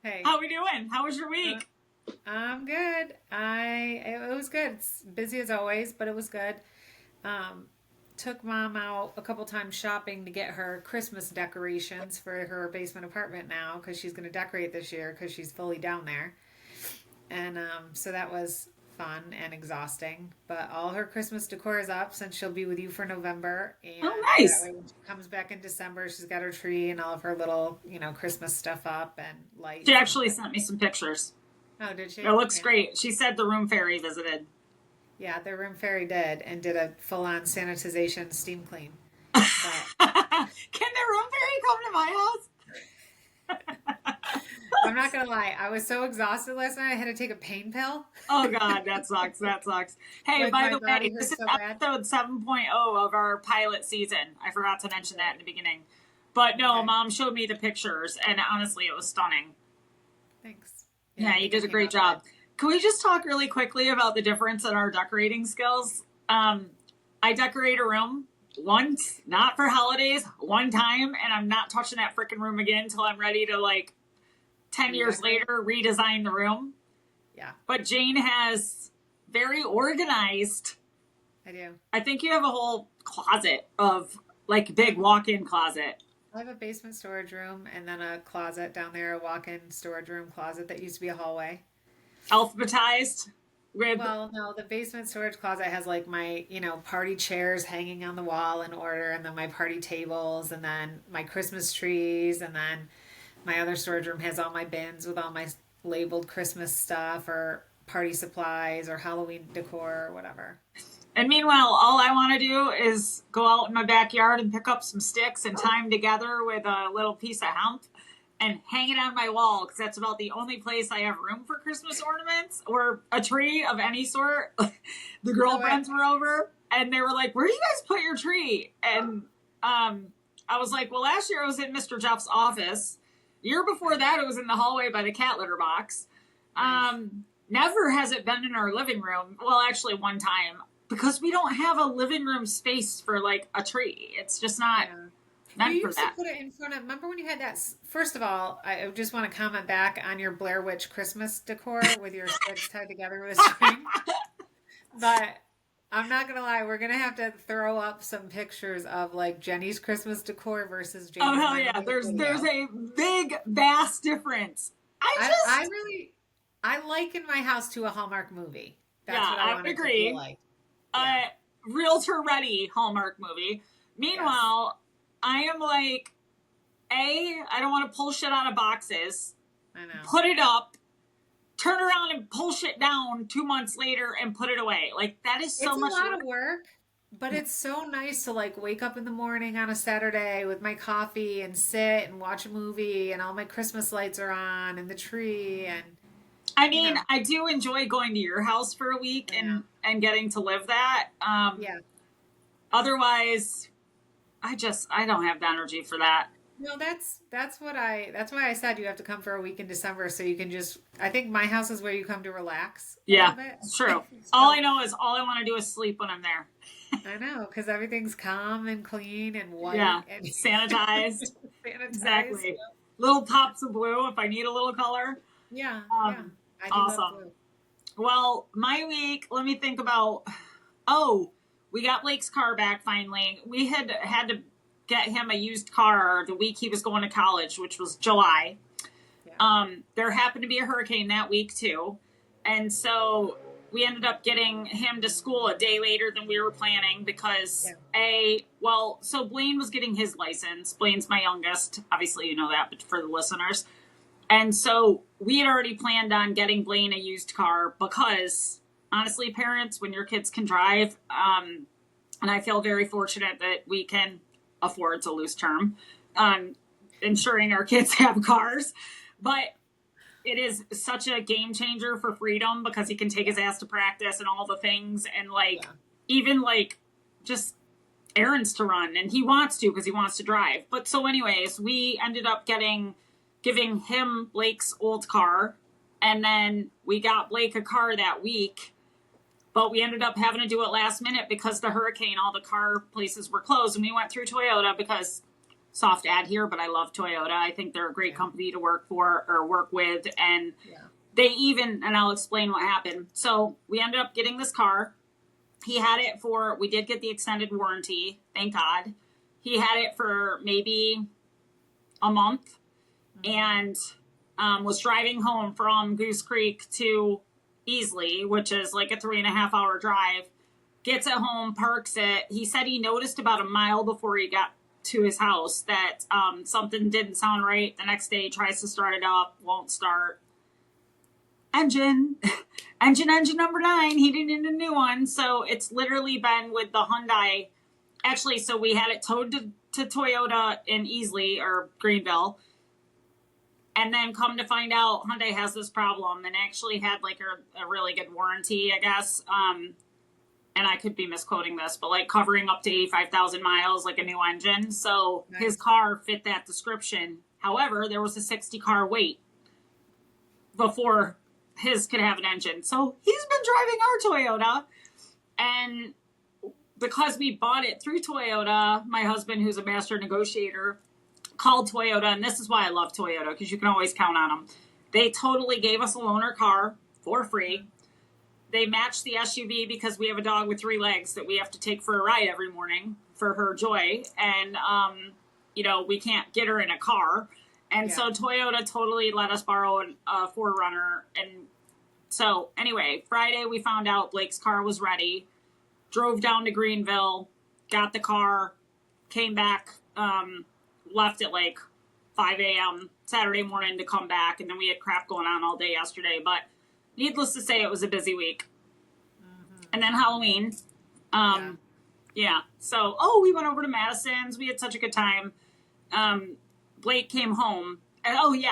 Hey, How we doing? How was your uh, week? I'm good. It was good. It's busy as always, but it was good. Um, Took mom out a couple times shopping to get her Christmas decorations for her basement apartment now because she's going to decorate this year because she's fully down there. And so that was fun and exhausting. But all her Christmas decor is up since she'll be with you for November, Oh, and that nice. way when she comes back in December, she's got her tree and all of her little Christmas stuff up and She lights and actually whatever. sent me some pictures. Oh, did It she? looks Yeah. great. She said the room fairy visited. Yeah, the room fairy did and did a full on sanitization steam clean. Can But the room fairy come to my house? I'm not gonna lie, I was so exhausted last night I had to take a pain pill. Oh God, that sucks. That sucks. Hey, Like by my the body way, hurt this is so bad. episode 7.0 of our pilot season. I forgot to mention that in the beginning. But no, Okay, mom showed me the pictures and honestly it was stunning. thanks. Yeah, Yeah, I you think did it a came great out good. job. Can we just talk really quickly about the difference in our decorating skills? I decorate a room once, not for holidays, one time, and I'm not touching that freaking room again until I'm ready to, like, 10 years Redecorate? later, redesign the room. Yeah, But Jane has very organized. I do. I think you have a whole closet of, like, I big have, walk in closet. I have a basement storage room and then a closet down there, a walk-in storage room closet that used to be a hallway. Alphabetized with. Well, no, the basement storage closet has like my party chairs hanging on the wall in order, and then my party tables, and then my Christmas trees, and then my other storage room has all my bins with all my labeled Christmas stuff or party supplies or Halloween decor or whatever. And meanwhile, all I want to do is go out in my backyard and pick up some sticks and tie them together with a little piece of hemp and hang it on my wall because that's about the only place I have room for Christmas ornaments or a tree of any sort. The So I, girlfriends were over and they were like, "Where do you guys put your tree?" And um, I was like, "Well, last year I was in Mr. Jeff's office. Year before that, it was in the hallway by the cat litter box. nice. Never has it been in our living room. Well, actually, one time because we don't have a living room space for like a tree. It's just not Yeah. You meant for used to that." put it in front of, remember when you had that? First of all, I just want to comment back on your Blair Witch Christmas decor with your sticks tied together with a string. But I'm not gonna lie, we're gonna have to throw up some pictures of like Jenny's Christmas decor versus Oh Jane and hell my yeah! mother's There's video. a big vast difference. I I just really I liken my house to a Hallmark movie. That's Yeah, what I I want would it to feel agree. like. Yeah, Uh, realtor ready Hallmark movie. yes, Meanwhile, I am like, I don't want to pull shit out of boxes, I know. put it up, turn around and pull shit down 2 months later and put it away. Like that is so It's a much lot work. of work, but it's so nice to like wake up in the morning on a Saturday with my coffee and sit and watch a movie and all my Christmas lights are on and the tree and I you mean, know, I do enjoy going to your house for a week I know. and getting to live that. Yeah. Otherwise, I don't have the energy for that. No, that's why I said you have to come for a week in December so you can just I think my house is where you come to relax a little Yeah, bit. it's true. All So I know is all I want to do is sleep when I'm there. I know because everything's calm and clean and Yeah, white and sanitized. sanitized. Exactly. Little pops of blue if I need a little color. Yeah, yeah. Um, I do love awesome. blue. Well, my week, let me think about. Oh, we got Blake's car back finally. We had to get him a used car the week he was going to college, which was July. Yeah, There happened to be a hurricane that week too. And so we ended up getting him to school a day later than we were planning because yeah, so Blaine was getting his license. Blaine's my youngest. Obviously, you know that, but for the listeners. And so we had already planned on getting Blaine a used car because honestly, parents, when your kids can drive, and I feel very fortunate that we can afford, it's a loose term, um, ensuring our kids have cars. But it is such a game changer for freedom because he can take his ass to practice and all the things and like yeah, even like just errands to run and he wants to because he wants to drive. But so anyways, we ended up giving him Blake's old car and then we got Blake a car that week. But we ended up having to do it last minute because the hurricane, all the car places were closed and we went through Toyota because soft ad here, but I love Toyota. I think they're a great company to work for or work with. And they even, and I'll explain what happened. So we ended up getting this car. He had it for, we did get the extended warranty, thank God. He had it for maybe a month and was driving home from Goose Creek to Easley, which is like a 3.5 hour drive. Gets it home, parks it. He said he noticed about a mile before he got to his house that something didn't sound right. The next day he tries to start it up, won't start. Engine number 9. He needed a new one. So it's literally been with the Hyundai. Actually, so we had it towed to Toyota in Easley or Greenville. And then come to find out Hyundai has this problem and actually had like a really good warranty, I guess. And I could be misquoting this, but like covering up to 85,000 miles, like a new engine. So his car fit that description. However, there was a 60 car wait before his could have an engine. So he's been driving our Toyota. And because we bought it through Toyota, my husband, who's a master negotiator, called Toyota. And this is why I love Toyota, because you can always count on them. They totally gave us a loaner car for free. They matched the SUV because we have a dog with 3 legs that we have to take for a ride every morning for her joy. And, we can't get her in a car. And so Toyota totally let us borrow a 4Runner. And so anyway, Friday we found out Blake's car was ready, drove down to Greenville, got the car, came back, left at like 5 a.m. Saturday morning to come back. And then we had crap going on all day yesterday. But needless to say, it was a busy week. And then Halloween. So, we went over to Madison's. We had such a good time. Blake came home.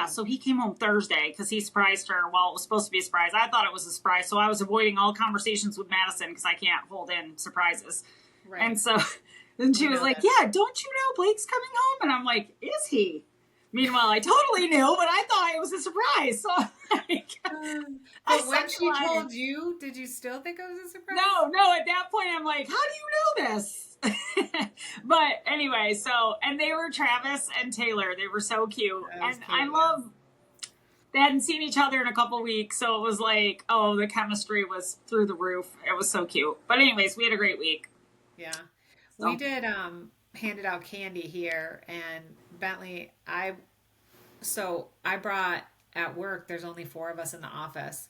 So he came home Thursday because he surprised her. Well, it was supposed to be a surprise. I thought it was a surprise. So I was avoiding all conversations with Madison because I can't hold in surprises. Right. And so then she was like, yeah, don't you know Blake's coming home? And I'm like, is he? Meanwhile, I totally knew, but I thought it was a surprise. So, but when she told you, did you still think it was a surprise? No. At that point, I'm like, how do you know this? But anyway, and they were Travis and Taylor. They were so cute. And cute, I love, they hadn't seen each other in a couple weeks. So it was like, the chemistry was through the roof. It was so cute. But anyways, we had a great week. Yeah. So. We did, handed out candy here, and Bentley, I brought at work, there's only 4 of us in the office.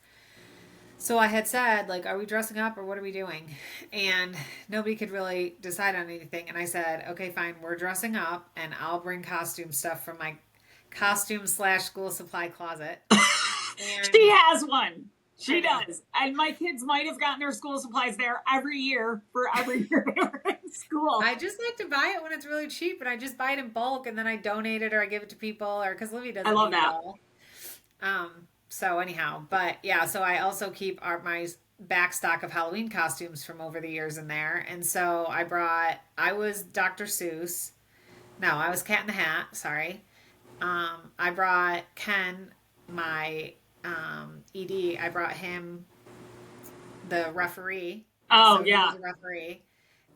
So I had said, like, are we dressing up or what are we doing? And nobody could really decide on anything. And I said, okay, fine, we're dressing up and I'll bring costume stuff from my costume/school supply closet. And she has one. She does. And my kids might have gotten their school supplies there every year for every year they were in school. I just like to buy it when it's really cheap, and I just buy it in bulk, and then I donate it or I give it to people, or because Livy doesn't. I love that. So anyhow, but yeah, so I also keep my back stock of Halloween costumes from over the years in there, and so I was Dr. Seuss. No, I was Cat in the Hat. Sorry. I brought Ken, my ED. I brought him the referee. Oh, so yeah. He was a referee.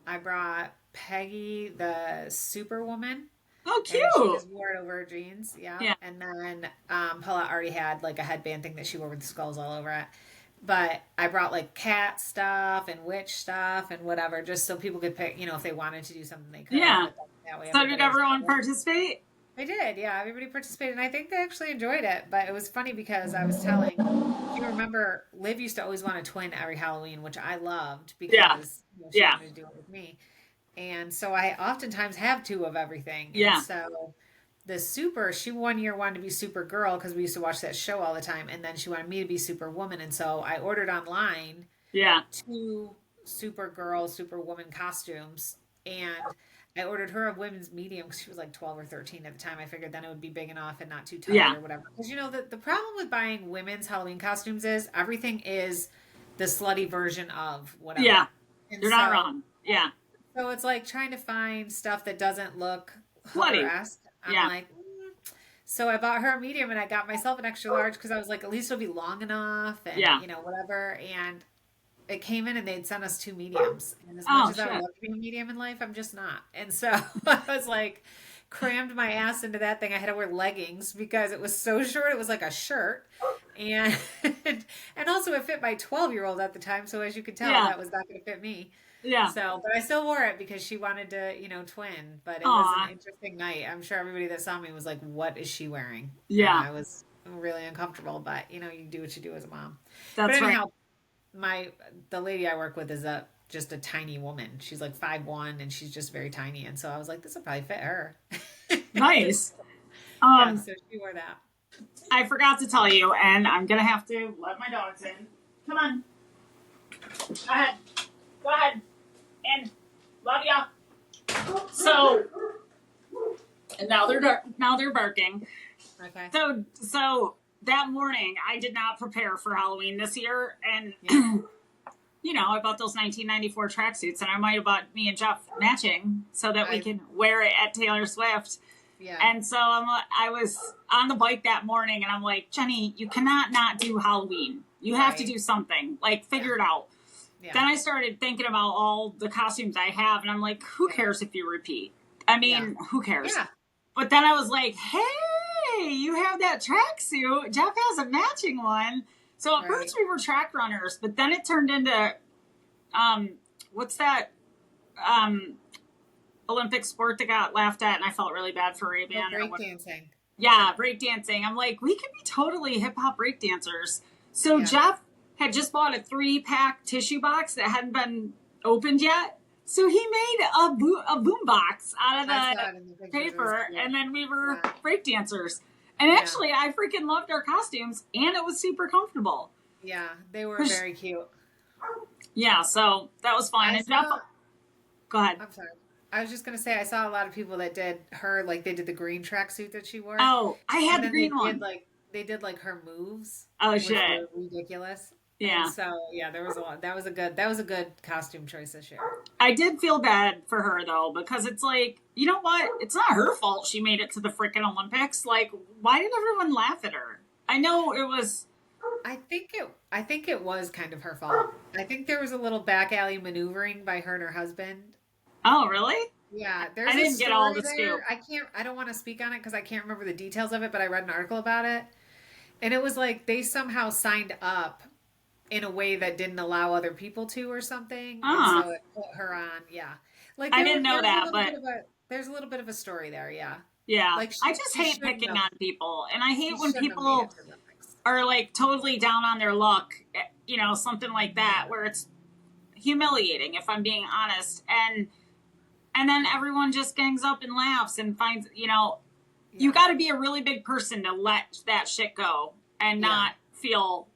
I brought Peggy, the Superwoman. Oh, cute. And she just wore it over her jeans. Yeah. And then Paula already had like a headband thing that she wore with the skulls all over it. But I brought like cat stuff and witch stuff and whatever, just so people could pick, if they wanted to do something, they could. Yeah. That way so did everyone participate? They did, yeah. Everybody participated, and I think they actually enjoyed it. But it was funny because I was telling, if you remember, Liv used to always want a twin every Halloween, which I loved because she wanted to do it with me. And so I oftentimes have 2 of everything. Yeah. And so she one year wanted to be Supergirl because we used to watch that show all the time, and then she wanted me to be Superwoman, and so I ordered online 2 Supergirl, Superwoman costumes, and I ordered her a women's medium because she was like 12 or 13 at the time. I figured then it would be big enough and not too tight or whatever. Because the problem with buying women's Halloween costumes is everything is the slutty version of whatever. Yeah, you're not wrong. Yeah. So it's like trying to find stuff that doesn't look slutty. I'm like, So I bought her a medium and I got myself an extra large because I was like, at least it'll be long enough and whatever. And it came in and they'd sent us 2 mediums. And as much as I would love to be a medium in life, I'm just not. And so I was like, crammed my ass into that thing. I had to wear leggings because it was so short. It was like a shirt. And and also it fit my 12-year-old at the time. So as you could tell, Yeah. that was not going to fit me. Yeah. So, but I still wore it because she wanted to, twin. But it was an Aw. interesting night. I'm sure everybody that saw me was like, "What is she wearing?" And Yeah. I was really uncomfortable. But you do what you do as a mom. But That's right. anyhow, my the lady I work with is a just a tiny woman. She's like 5'1" and she's just very tiny. And so I was like, this will probably fit her. Nice. Yeah, Um, so she wore that. I forgot to tell you, and I'm gonna have to let my dogs in. Come on. Go ahead. Go ahead. In. Love ya. So, and now they're barking. Okay. So that morning I did not prepare for Halloween this year, and Yeah. I bought those 1994 tracksuits, and I might have bought me and Jeff matching so that we can wear it at Taylor Swift. Yeah. And so I was on the bike that morning, and I'm like, Jenny, you cannot not do Halloween. You have to do something. Like, figure it out. Yeah. Then I started thinking about all the costumes I have, and I'm like, who cares if you repeat? I mean, who cares? Yeah. But then I was like, hey, you have that tracksuit. Jeff has a matching one. So at first we were track runners, but then it turned into, what's that Olympic sport that got laughed at, and I felt really bad for Arabian. Breakdancing. Yeah, breakdancing. I'm like, we could be totally hip hop breakdancers. So Jeff had just bought a 3-pack tissue box that hadn't been opened yet. So he made a boom box out of the paper, and then we were breakdancers. And actually, I freaking loved our costumes, and it was super comfortable. Yeah, they were very cute. Yeah, so that was fun. And Jeff, go ahead. I'm sorry. I was just gonna say I saw a lot of people that did her like they did the green tracksuit that she wore. Oh, I had the green one. They did like her moves. Oh shit! Were ridiculous. Yeah. And so there was a lot. That was a good costume choice this year. I did feel bad for her though, because it's like, you know what? It's not her fault she made it to the freaking Olympics. Like, why did everyone laugh at her? I know it was. I think it was kind of her fault. I think there was a little back alley maneuvering by her and her husband. Oh, really? Yeah, I didn't get all the scoop. I don't want to speak on it because I can't remember the details of it, but I read an article about it, and it was like they somehow signed up in a way that didn't allow other people to, or something. And so it put her on. Yeah, like I didn't know that, but there's a little bit of a story there. Yeah. Yeah, like I just hate picking on people, and I hate when people are like totally down on their luck. Something like that, where it's humiliating, if I'm being honest, and then everyone just gangs up and laughs and finds, you got to be a really big person to let that shit go and not feel.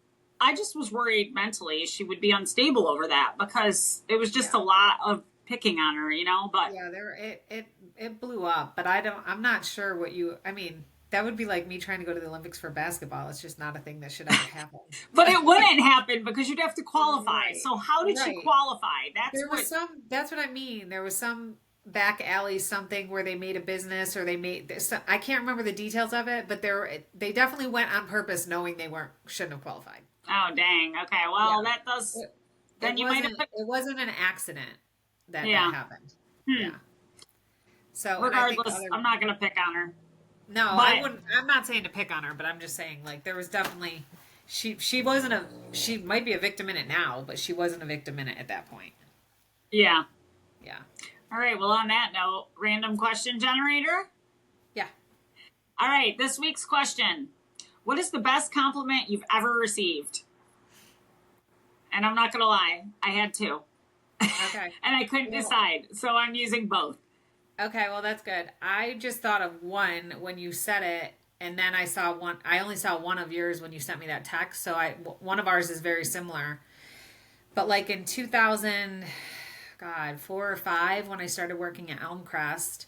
I just was worried mentally she would be unstable over that because it was just a lot of picking on her, but it blew up, but I'm not sure that would be like me trying to go to the Olympics for basketball. It's just not a thing that should ever happen. But it wouldn't happen because you'd have to qualify. Right. So how did she qualify? That's what I mean. There was some back alley something where they made a business or they made this. I can't remember the details of it, but they definitely went on purpose knowing they shouldn't have qualified. Oh, dang. Okay. Well, that does. It wasn't an accident that happened. Yeah. So regardless, I'm not going to pick on her. No, I wouldn't. I'm not saying to pick on her, but I'm just saying like there was definitely she might be a victim in it now, but she wasn't a victim in it at that point. Yeah. Yeah. All right. Well, on that note, random question generator. Yeah. All right. This week's question: what is the best compliment you've ever received? And I'm not gonna lie, I had two. Okay. And I couldn't decide, so I'm using both. Okay, well that's good. I just thought of one when you said it, and then I saw one. I only saw one of yours when you sent me that text. So one of ours is very similar. But like in 2000, 4 or 5, when I started working at Elmcrest,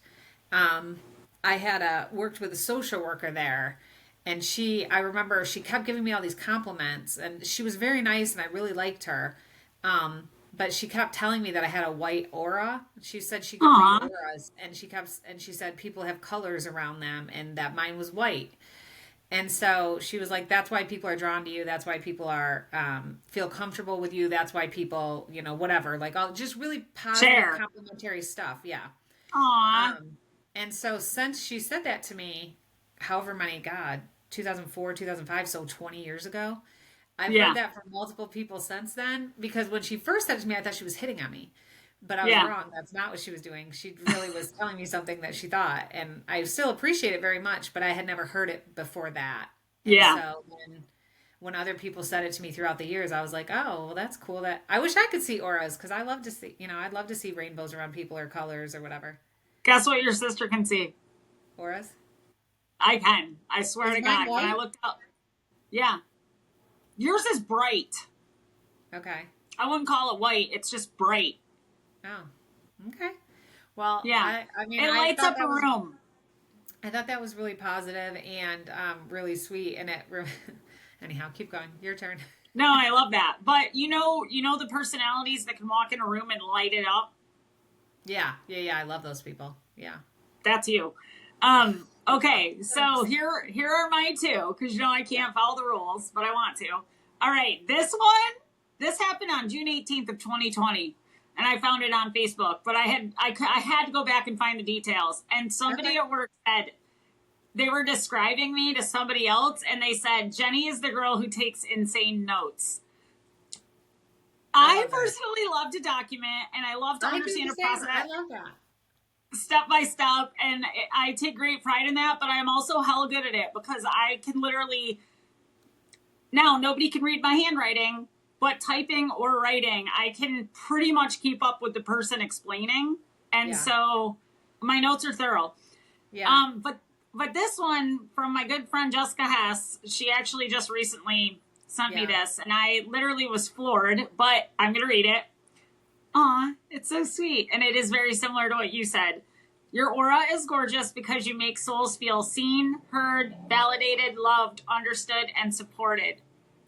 I had worked with a social worker there, and I remember she kept giving me all these compliments, and she was very nice, and I really liked her. But she kept telling me that I had a white aura. She said she could read auras, and she said people have colors around them, and that mine was white. And so she was like, "That's why people are drawn to you. That's why people are feel comfortable with you. That's why people, whatever, like all just really positive, complimentary stuff." Yeah. Aww. And so since she said that to me, however many, God, 2004, 2005, so 20 years ago, I've heard Yeah. that from multiple people since then. Because when she first said it to me, I thought she was hitting on me. But I was Yeah. wrong. That's not what she was doing. She really was telling me something that she thought. And I still appreciate it very much, but I had never heard it before that. And Yeah. so when other people said it to me throughout the years, I was like, oh, well, that's cool. That I wish I could see auras because I love to see, I'd love to see rainbows around people or colors or whatever. Guess what your sister can see? Auras? I can. I swear Is to mine God. When I white? looked up, yeah. Yours is bright. Okay. I wouldn't call it white. It's just bright. Oh, okay. Well, Yeah. I mean, It lights up a room. I thought that was really positive and really sweet. And anyhow, keep going. Your turn. No, I love that. But you know the personalities that can walk in a room and light it up? Yeah, yeah, yeah. I love those people. Yeah. That's you. Okay, so here are my two, because I can't follow the rules, but I want to. All right, this happened on June 18th of 2020, and I found it on Facebook, but I had to go back and find the details. And somebody Okay. at work said they were describing me to somebody else, and they said Jenny is the girl who takes insane notes. I love that. personally love to document, and I love to I do understand the a same. I process love that. step by step, and I take great pride in that, but I'm also hell good at it because I can literally, now nobody can read my handwriting, but typing or writing, I can pretty much keep up with the person explaining, and Yeah. so my notes are thorough. Yeah. But this one from my good friend Jessica Hess, she actually just recently sent me Yeah. this, and I literally was floored, but I'm gonna read it. Aw, it's so sweet. And it is very similar to what you said. Your aura is gorgeous because you make souls feel seen, heard, validated, loved, understood, and supported.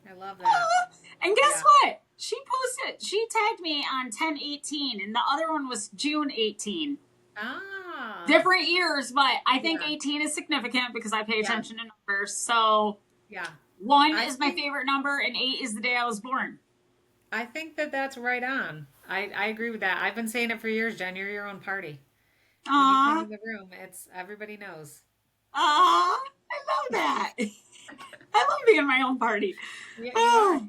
I love that. And guess Yeah. what? She tagged me on 10/18, and the other one was June 18. Ah. Different years, but I think Yeah. 18 is significant because I pay Yeah. attention to numbers. So Yeah. 1 I is my think favorite number, and 8 is the day I was born. I think that that's right on. I agree with that. I've been saying it for years, Jen. You're your own party. When you come Aw, in the room, it's everybody knows. aw, I love that. I love being my own party. Yeah, you are. Oh,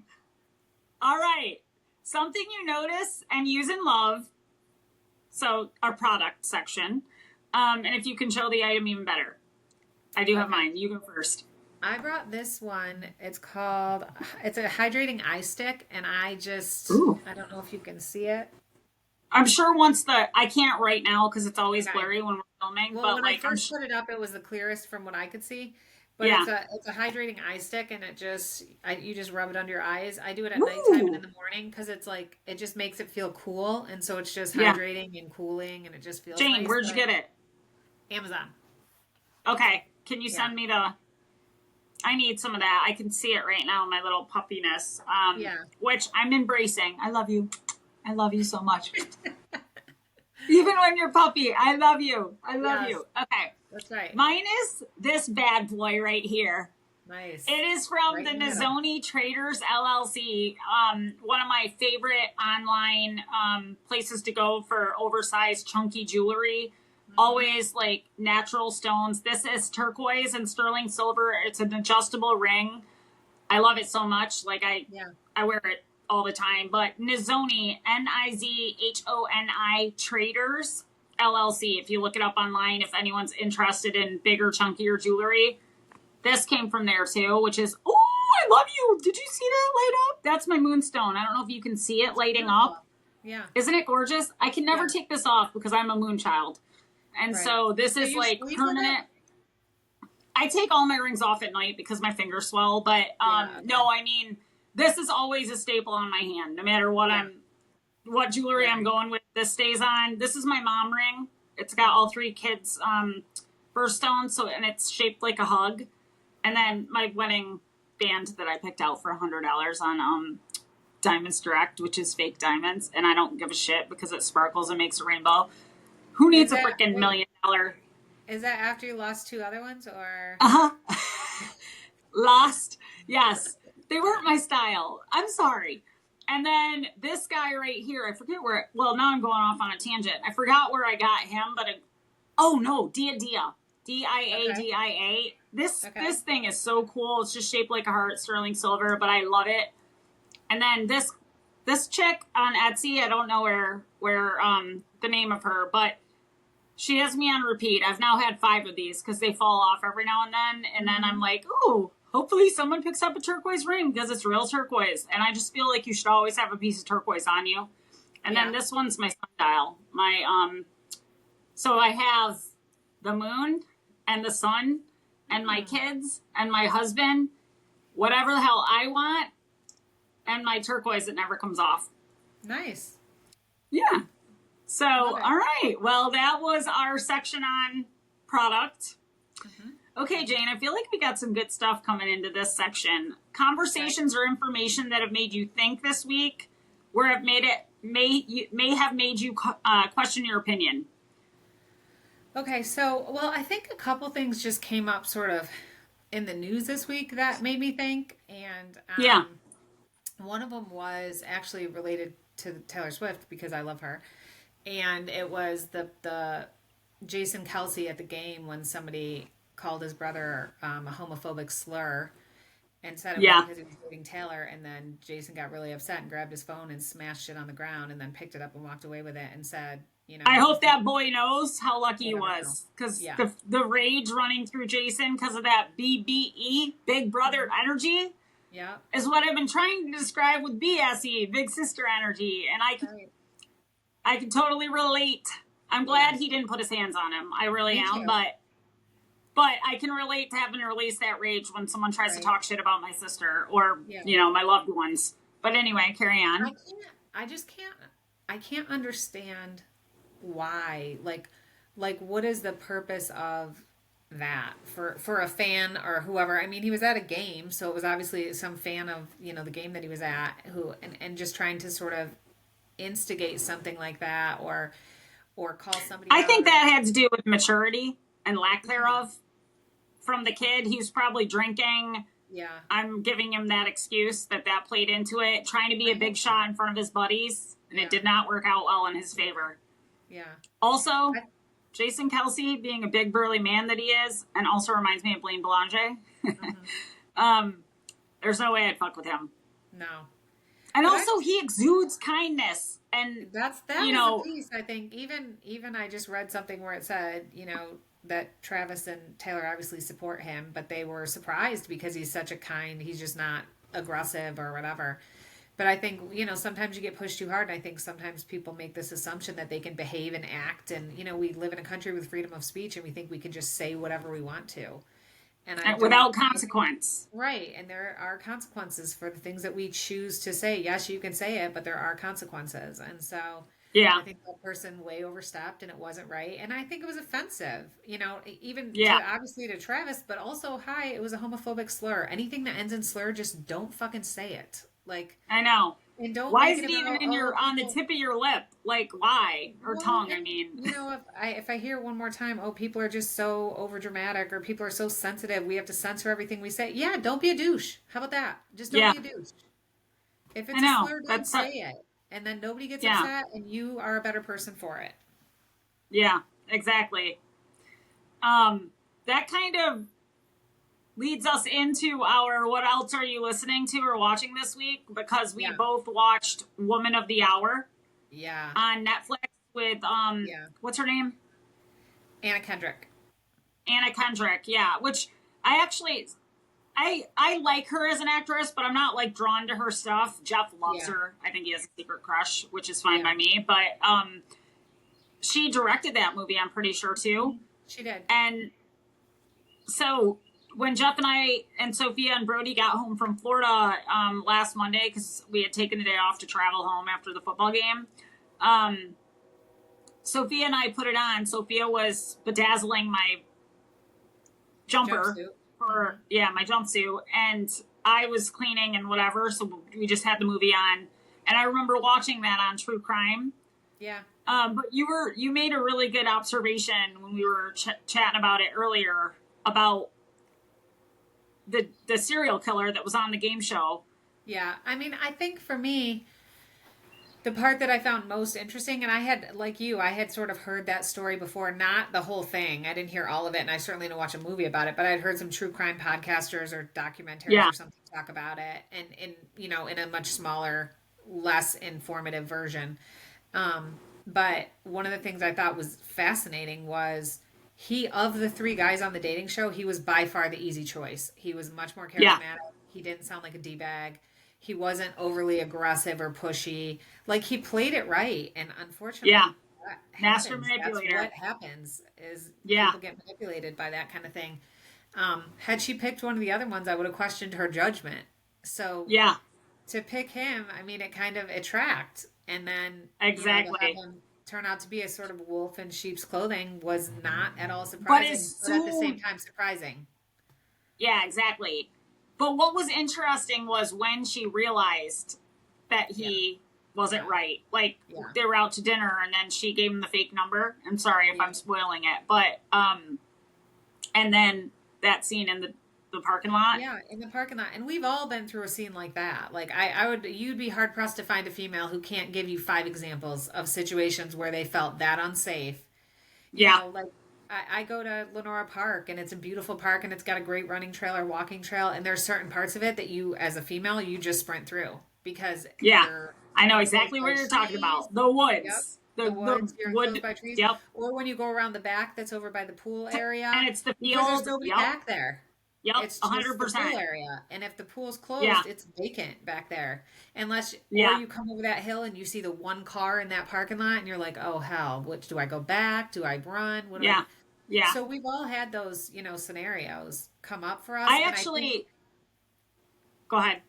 all right. Something you notice and use and love. So our product section. And if you can show the item even better. I do have Okay. mine. You go first. I brought this one. It's a hydrating eye stick, and Ooh. I don't know if you can see it. I'm sure I can't right now because it's always Okay. blurry when we're filming, Well, but when I like, first put it up, it was the clearest from what I could see. But yeah. it's a hydrating eye stick, and you just rub it under your eyes. I do it at nighttime and in Ooh. the morning because it's like it just makes it feel cool, and so it's just Yeah. hydrating and cooling, and it just feels Jane, nice. where'd you get it? Amazon. Okay. Can you Yeah, send me I need some of that. I can see it right now in my little puppiness, yeah, which I'm embracing. I love you. I love you so much. Even when you're puppy, I love you. I love yes, you. Okay. that's right. Mine is this bad boy right here. Nice, It is from right the in the middle. Nizoni Traders LLC, one of my favorite online places to go for oversized, chunky jewelry. Hmm. Always like natural stones. This is turquoise and sterling silver. It's an adjustable ring. I love it so much. Like Yeah, I wear it all the time. But Nizoni, Nizhoni Traders LLC. If you look it up online, if anyone's interested in bigger, chunkier jewelry, this came from there too, which is, oh, I love you. Did you see that light up? That's my moonstone. I don't know if you can see it it's lighting beautiful. up. Yeah, Isn't it gorgeous? I can never yeah, take this off because I'm a moon child. And right. so this So is you like sleep with it? permanent. I take all my rings off at night because my fingers swell, but Yeah, okay. no, I mean, this is always a staple on my hand, no matter Yeah, what jewelry I'm right. going with. This stays on. This is my mom ring. It's got all three kids' birthstones, and it's shaped like a hug. And then my wedding band that I picked out for $100 on Diamonds Direct, which is fake diamonds, and I don't give a shit because it sparkles and makes a rainbow. Who Is needs a that freaking wait? $1 million? Is that after you lost two other ones, or? Uh huh. Lost. Yes. They weren't my style. I'm sorry. And then this guy right here, I forget where, well, now I'm going off on a tangent. I forgot where I got him, but Oh no, Dia Dia. Okay. DIADIA. Okay. This thing is so cool. It's just shaped like a heart, sterling silver, but I love it. And then this chick on Etsy, I don't know where the name of her, but she has me on repeat. I've now had 5 of these because they fall off every now and then. And then I'm Mm-hmm. like, ooh, hopefully someone picks up a turquoise ring because it's real turquoise. And I just feel like you should always have a piece of turquoise on you. And then Yeah. this one's my sundial. So I have the moon and the sun and my Hmm. kids and my husband, whatever the hell I want, and my turquoise that never comes off. Nice. Yeah. So, Love it. all right. Well, that was our section on product. Hmm. Okay, Jane, I feel like we got some good stuff coming into this section. Okay. Conversations or information that have made you think this week, where have made it may have made you question your opinion. Okay. So, well, I think a couple things just came up sort of in the news this week that made me think. And Yeah, one of them was actually related to Taylor Swift because I love her. And it was the Jason Kelsey at the game when somebody called his brother a homophobic slur and said it was yeah. because he was dating Taylor. And then Jason got really upset and grabbed his phone and smashed it on the ground and then picked it up and walked away with it and said, you I know, hope that boy knows how lucky he whatever now. was because Yeah. the rage running through Jason because of that BBE, Big Brother Mhm. energy, Yeah. is what I've been trying to describe with BSE, Big Sister energy, and Right. I can totally relate. I'm glad Yes. he didn't put his hands on him. I really Me am, too. but I can relate to having to release that rage when someone tries to Right. talk shit about my sister or Yeah. my loved ones. But anyway, carry I on. can't, I just can't, I can't understand why. Like what is the purpose of that for a fan or whoever? I mean, he was at a game, so it was obviously some fan of, the game that he was at who and just trying to sort of instigate something like that or call somebody I out think or that had to do with maturity and lack yeah. thereof from the kid. He was probably drinking. Yeah. I'm giving him that excuse that played into it, trying to be I a big hope so. shot in front of his buddies, and it Yeah. did not work out well in his favor. Yeah. Also, I, Jason Kelsey being a big burly man that he is, and also reminds me of Blaine Belanger. mhm. um, there's no way I'd fuck with him. No. And But I also, just he exudes kindness, and that you was the know, piece I think even I just read something where it said, that Travis and Taylor obviously support him, but they were surprised because he's such a he's just not aggressive or whatever. But I think, sometimes you get pushed too hard. And I think sometimes people make this assumption that they can behave and act. And, we live in a country with freedom of speech and we think we can just say whatever we want to. And I don't, without I think, consequence. right. And there are consequences for the things that we choose to say. Yes, you can say it, but there are consequences. And so Yeah, I think that person way overstepped and it wasn't right. And I think it was offensive, even yeah, to obviously to Travis, but also, hi, it was a homophobic slur. Anything that ends in slur, just don't fucking say it. Like, I know. and don't Why make is it it even about, in oh, your on the people. tip of your lip? Like why or Well, tongue? I and mean, if I hear one more time, oh, people are just so over dramatic or people are so sensitive, we have to censor everything we say. Yeah, don't be a douche. How about that? Just don't yeah, be a douche. If I it's a know. slur, don't That's say it, and then nobody gets yeah, upset, and you are a better person for it. yeah, exactly. Um, that kind of leads us into our what else are you listening to or watching this week? Because we Yeah, both watched Woman of the Hour yeah, on Netflix with yeah. what's her name? Anna Kendrick. Anna Kendrick. Yeah, which I actually I like her as an actress, but I'm not like drawn to her stuff. Jeff loves Yeah, her. I think he has a secret crush, which is fine yeah. by me. But she directed that movie, I'm pretty sure too. Mhm. She did. And so when Jeff and I and Sophia and Brody got home from Florida last Monday, because we had taken the day off to travel home after the football game, um, Sophia and I put it on. Sophia was bedazzling my jumper Jumpsuit. for Hmm. my jumpsuit, and I was cleaning and whatever. So we just had the movie on, and I remember watching that on True Crime. Yeah, But you made a really good observation when we were chatting about it earlier about the serial killer that was on the game show. yeah. I mean, I think for me, The part that I found most interesting, and I had, like you, I had sort of heard that story before, not the whole thing. I didn't hear all of it, and I certainly didn't watch a movie about it, but I'd heard some true crime podcasters or documentaries Yeah. or something talk about it, and in a much smaller, less informative version. But one of the things I thought was fascinating was of the three guys on the dating show, he was by far the easy choice. He was much more Yeah. charismatic. He didn't sound like a D-bag. He wasn't overly aggressive or pushy. Like he played it right. And Yeah. unfortunately, that Master happens. That's manipulator. what happens is Yeah. people get manipulated by that kind of thing. Had she picked one of the other ones, I would have questioned her judgment. So Yeah. to pick him, I mean, it tracked. And then, to have Exactly. him turn out to be a sort of wolf in sheep's clothing was not at all But as surprising, but at the same soon, time surprising. yeah, exactly. But what was interesting was when she realized that Yeah. he wasn't Yeah. right. Like Yeah. they were out to dinner and then she gave him the fake number. I'm sorry if Yeah. I'm spoiling it, but and then that scene in the parking lot. Yeah, in the parking lot. And we've all been through a scene like that. Like you'd be hard pressed to find a female who can't give you 5 examples of situations where they felt that unsafe. Yeah. Like I go to Lenora Park and it's a beautiful park and it's got a great running trail or walking trail. And there's certain parts of it that you, as a female, you just sprint through because Yeah. you're I know enclosed exactly by what you're talking trees. about. The Yep. woods. The The woods, you're enclosed wood. by trees. Yep. Or when you go around the back that's over by the pool And area it's the because there's field. nobody Yep. back there. Yep. It's just the pool 100%. area. And if the pool's Yeah. closed, it's vacant back there. Or Yeah. you come over that hill and you see the one car in that parking lot and you're like, oh hell, what do I go back? Do I run? What do I do? Yeah. Yeah. So we've all had those, scenarios come up for us. I And I think actually go ahead.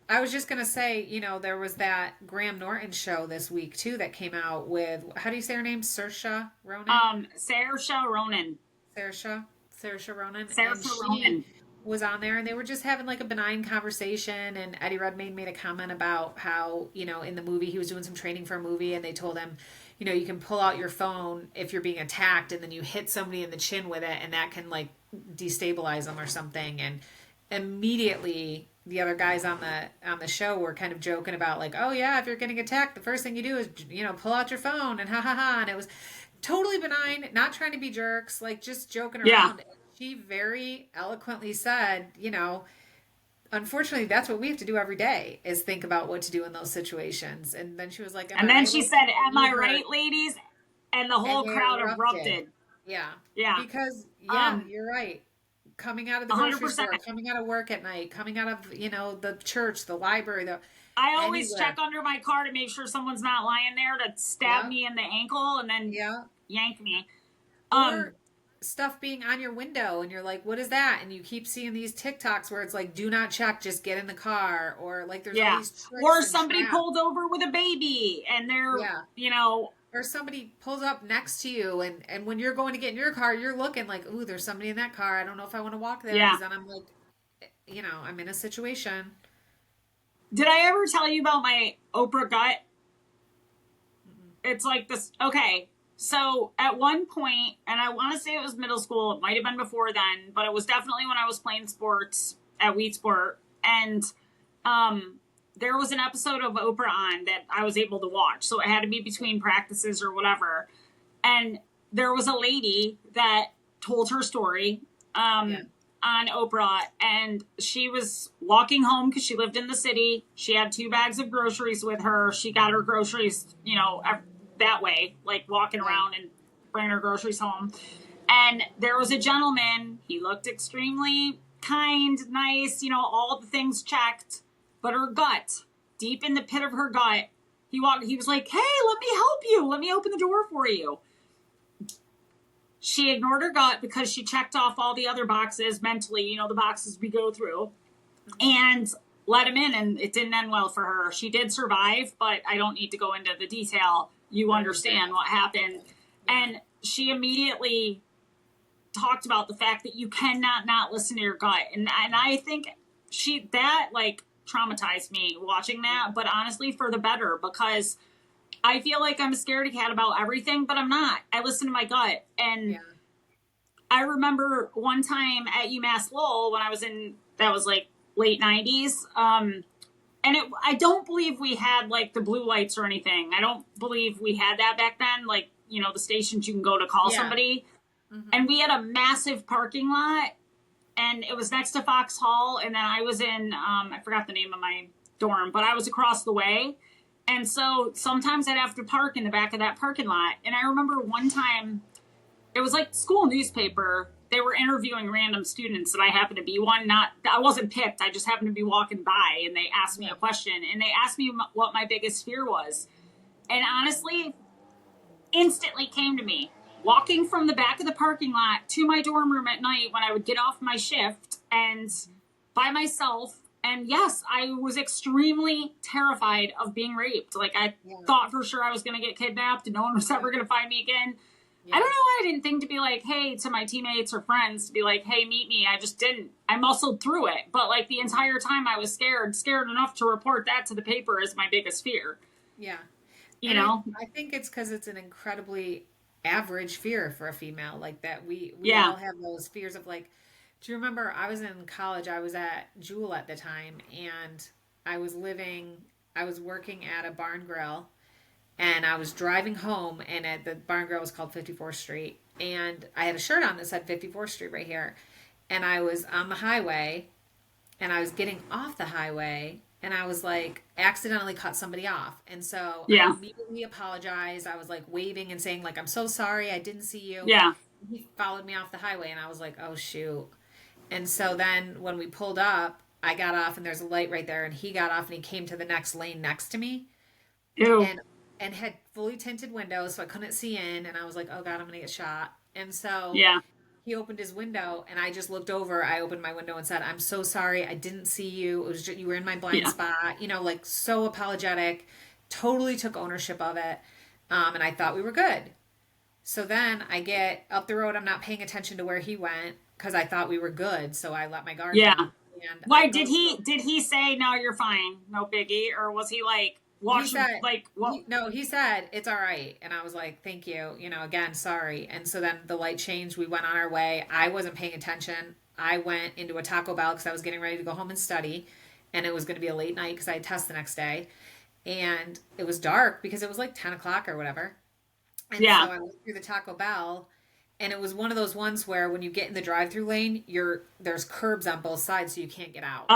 I was just going to say, there was that Graham Norton show this week too that came out with, how do you say her name? Saoirse Ronan? Saoirse Ronan. Saoirse Ronan. And Saoirse she Ronan. was on there and they were just having like a benign conversation. And Eddie Redmayne made a comment about how, in the movie, he was doing some training for a movie and they told him, you can pull out your phone if you're being attacked and then you hit somebody in the chin with it and that can like destabilize them or something. And immediately the other guys on the show were kind of joking about like, oh yeah, if you're getting attacked, the first thing you do is, pull out your phone and ha ha ha. And it was totally benign, not trying to be jerks, like just joking Yeah. around. She very eloquently said, unfortunately, that's what we have to do every day is think about what to do in those situations. And then she was like, And then she said, "Am I right, ladies?" And the whole and they crowd erupted. erupted. Yeah. Yeah. Because, you're right. Coming out of the grocery 100%. store, coming out of work at night, coming out of, the church, the library, I always anywhere. check under my car to make sure someone's not lying there to stab Yeah. me in the ankle and then Yeah. yank me. Or stuff being on your window and you're like, what is that? And you keep seeing these TikToks where it's like, do not check, just get in the car. Or like there's all Yeah. these tricks Or and somebody traps. pulled over with a baby and they're, Yeah. Or somebody pulls up next to you and when you're going to get in your car, you're looking like, ooh, there's somebody in that car. I don't know if I want to walk there. Yeah. Because then I'm like, I'm in a situation. Did I ever tell you about my Oprah gut? It's like this. Okay. So at one point, and I want to say it was middle school, it might have been before then, but it was definitely when I was playing sports at Wheat Sport. And there was an episode of Oprah on that I was able to watch. So it had to be between practices or whatever. And there was a lady that told her story on Oprah. And she was walking home because she lived in the city. She had 2 bags of groceries with her. She got her groceries, that way, like walking around and bringing her groceries home. And there was a gentleman. He looked extremely kind, nice, all the things checked. But her gut, deep in the pit of her gut, he was like, hey, let me help you. Let me open the door for you. She ignored her gut because she checked off all the other boxes mentally, the boxes we go through, and let him in. And it didn't end well for her. She did survive, but I don't need to go into the detail. You understand what happened. And she immediately talked about the fact that you cannot not listen to your gut. And I think that traumatized me watching that, but honestly for the better, because I feel like I'm a scaredy cat about everything, but I'm not. I listen to my gut. And I remember one time at UMass Lowell when I was that was like late 90s, And I don't believe we had like the blue lights or anything. I don't believe we had that back then. Like, the stations you can go to call Yeah. somebody. Hmm. And we had a massive parking lot, and it was next to Fox Hall. And then I was in, I forgot the name of my dorm, but I was across the way. And so sometimes I'd have to park in the back of that parking lot. And I remember one time, it was like school newspaper. They were interviewing random students, and I happened to be one. Not, I wasn't picked. I just happened to be walking by, and they asked me Yeah. a question, and they asked me what my biggest fear was. And honestly, instantly came to me. Walking from the back of the parking lot to my dorm room at night when I would get off my shift and by myself. And yes, I was extremely terrified of being raped. Like, I Yeah. thought for sure I was going to get kidnapped and no one was Yeah. ever going to find me again. I Yeah. don't know why I didn't think to be like, hey, to my teammates or friends, to be like, hey, meet me. I just didn't. I muscled through it. But like the entire time I was scared enough to report that to the paper as my biggest fear, Yeah. you And know? I think it's because it's an incredibly average fear for a female, like that we Yeah. all have those fears of like, do you remember I was in college, I was at Jewel at the time, and I was living I was working at a barn grill, and I was driving home, and at the barn grill was called 54th Street, and I had a shirt on that said 54th Street right here, and I was on the highway, and I was getting off the highway, and I was like accidentally cut somebody off. And so I Yeah. immediately apologized. I was like waving and saying like, I'm so sorry, I didn't see you. Yeah. He followed me off the highway, and I was like, oh shoot. And so then when we pulled up, I got off, and there's a light right there, and he got off, and he came to the next lane next to me, Ew. and had fully tinted windows, so I couldn't see in, and I was like, oh god, I'm gonna get shot. And so Yeah. he opened his window, and I just looked over. I opened my window and said, I'm so sorry, I didn't see you, it was just, you were in my blind Yeah. spot, like so apologetic, totally took ownership of it. And I thought we were good. So then I get up the road, I'm not paying attention to where he went because I thought we were good, so I let my guard Yeah. down, and I Why go did he say no, you're fine, no biggie, or was he like he watch said like what? he said it's all right, and I was like, thank you, again, sorry. And so then the light changed, we went on our way. I wasn't paying attention. I went into a Taco Bell because I was getting ready to go home and study, and it was going to be a late night because I had tests the next day, and it was dark because it was like 10 o'clock or whatever. And so Yeah. I went through the Taco Bell, and it was one of those ones where when you get in the drive-through lane, there's curbs on both sides, so you can't get out.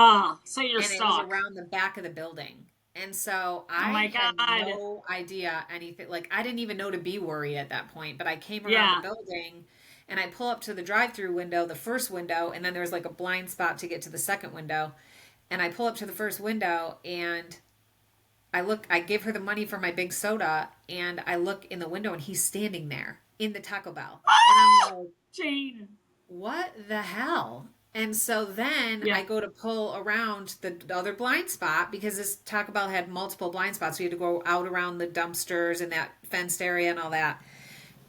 So you're And it was stuck. around the back of the building. And so Oh my I had god. no idea anything. Like, I didn't even know to be worried at that point. But I came around the Yeah. building, and I pull up to the drive-through window, the first window, and then there's like a blind spot to get to the second window. And I pull up to the first window, and I give her the money for my big soda, and I look in the window, and he's standing there in the Taco Bell. And I'm like, Jane. what the hell? And so then Yeah. I go to pull around the other blind spot because this Taco Bell had multiple blind spots. We had to go out around the dumpsters and that fenced area and all that.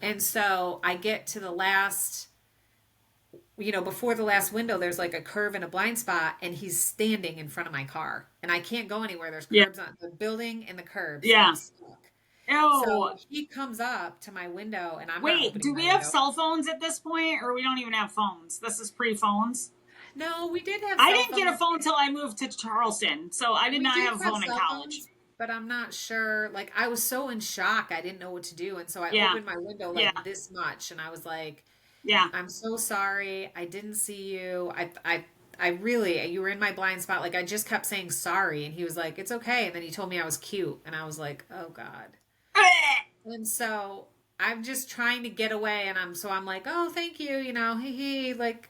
And so I get to the last, before the last window, there's like a curve and a blind spot, and he's standing in front of my car. And I can't go anywhere. There's Yeah. curbs on the building and the curb. So I'm Yeah. stuck. Ew. So he comes up to my window, and I'm not Wait, opening do my we have window. cell phones at this point, or we don't even have phones? This is pre-phones. No, we did have I cell didn't get a phones. phone till I moved to Charleston, so I did We not did have a have phone in cell college. phones, but I'm not sure. Like, I was so in shock, I didn't know what to do. And so I Yeah. opened my window Yeah. like this much, and I was like, Yeah. I'm so sorry. I didn't see you. I really, you were in my blind spot. Like, I just kept saying sorry. And he was like, it's okay. And then he told me I was cute. And I was like, oh God. And so I'm just trying to get away. And I'm like, oh, thank you. Like,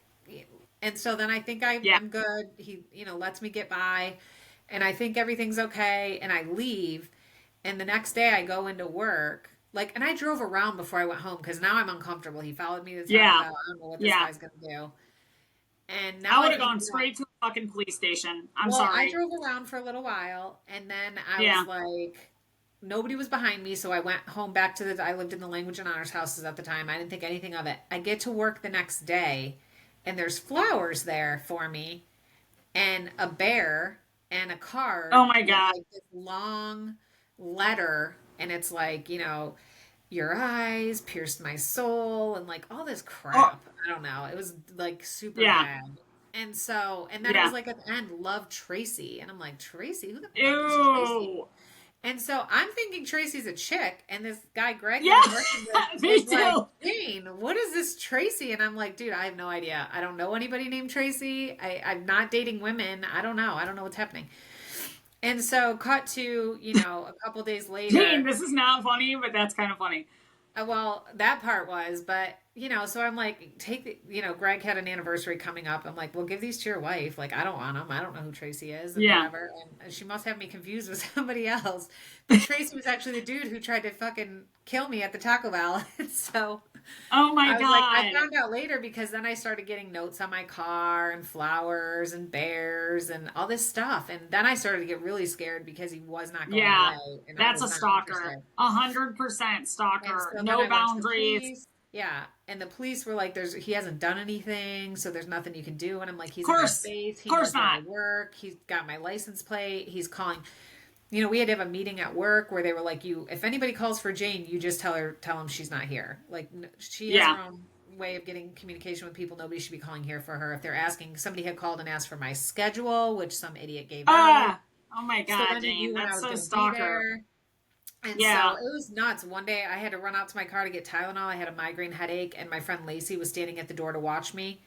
and so then I think Yeah. I'm good. He, lets me get by, and I think everything's okay. And I leave. And the next day I go into work. Like, and I drove around before I went home because now I'm uncomfortable. He followed me to Taco Yeah. Bell. I don't know what this Yeah. guy's going to do. And now I I would have think, gone straight to the fucking police station. I'm well, I sorry. drove around for a little while, and then I was Yeah. like, nobody was behind me. So I went home back to I lived in the language and honors houses at the time. I didn't think anything of it. I get to work the next day, and there's flowers there for me, and a bear, and a Oh card my with god. like this long letter. And it's like, your eyes pierced my soul, and like all this Oh crap. I don't know. It was like super yeah. bad. And then it Yeah. was like at the end, love Tracy. And I'm like, Tracy? Who the fuck is Tracy? Ew. And so I'm thinking Tracy's a chick, and this guy Greg that Yeah. I'm working with Me is like, too. Jane, what is this Tracy? And I'm like, dude, I have no idea. I don't know anybody named Tracy. I'm not dating women. I don't know. I don't know what's happening. And so cut to, a couple days Jane, later. this is not funny, but that's kind of funny. Well, that part was, but so I'm like, Greg had an anniversary coming up. I'm like, well, give these to your wife. Like, I don't want them. I don't know who Tracy is and Yeah. whatever. And she must have me confused with somebody else. But Tracy was actually the dude who tried to fucking kill me at the Taco Bell. And so Oh my I was like, I God. found out later because then I started getting notes on my car and flowers and bears and all this stuff. And then I started to get really scared because he was not going Yeah. away and I That's was a not stalker. interested. 100% And stalker. so then No I went to the boundaries. police. Yeah. And the police were like, he hasn't done anything, so there's nothing you can do. And I'm like, he's in my space. Of He course knows where I not. work. He's got my license plate. He's calling. We had to have a meeting at work where they were like, if anybody calls for Jane, you just tell him she's not here. Like, she has Yeah. her own way of getting communication with people. Nobody should be calling here for her. If they're asking, somebody had called and asked for my schedule, which some idiot gave out. Ah. Oh my So God, then he Jane. knew when I That's was so going to be stalker. there. And so Yeah. it was nuts. One day I had to run out to my car to get Tylenol. I had a migraine headache, and my friend Lacey was standing at the door to watch me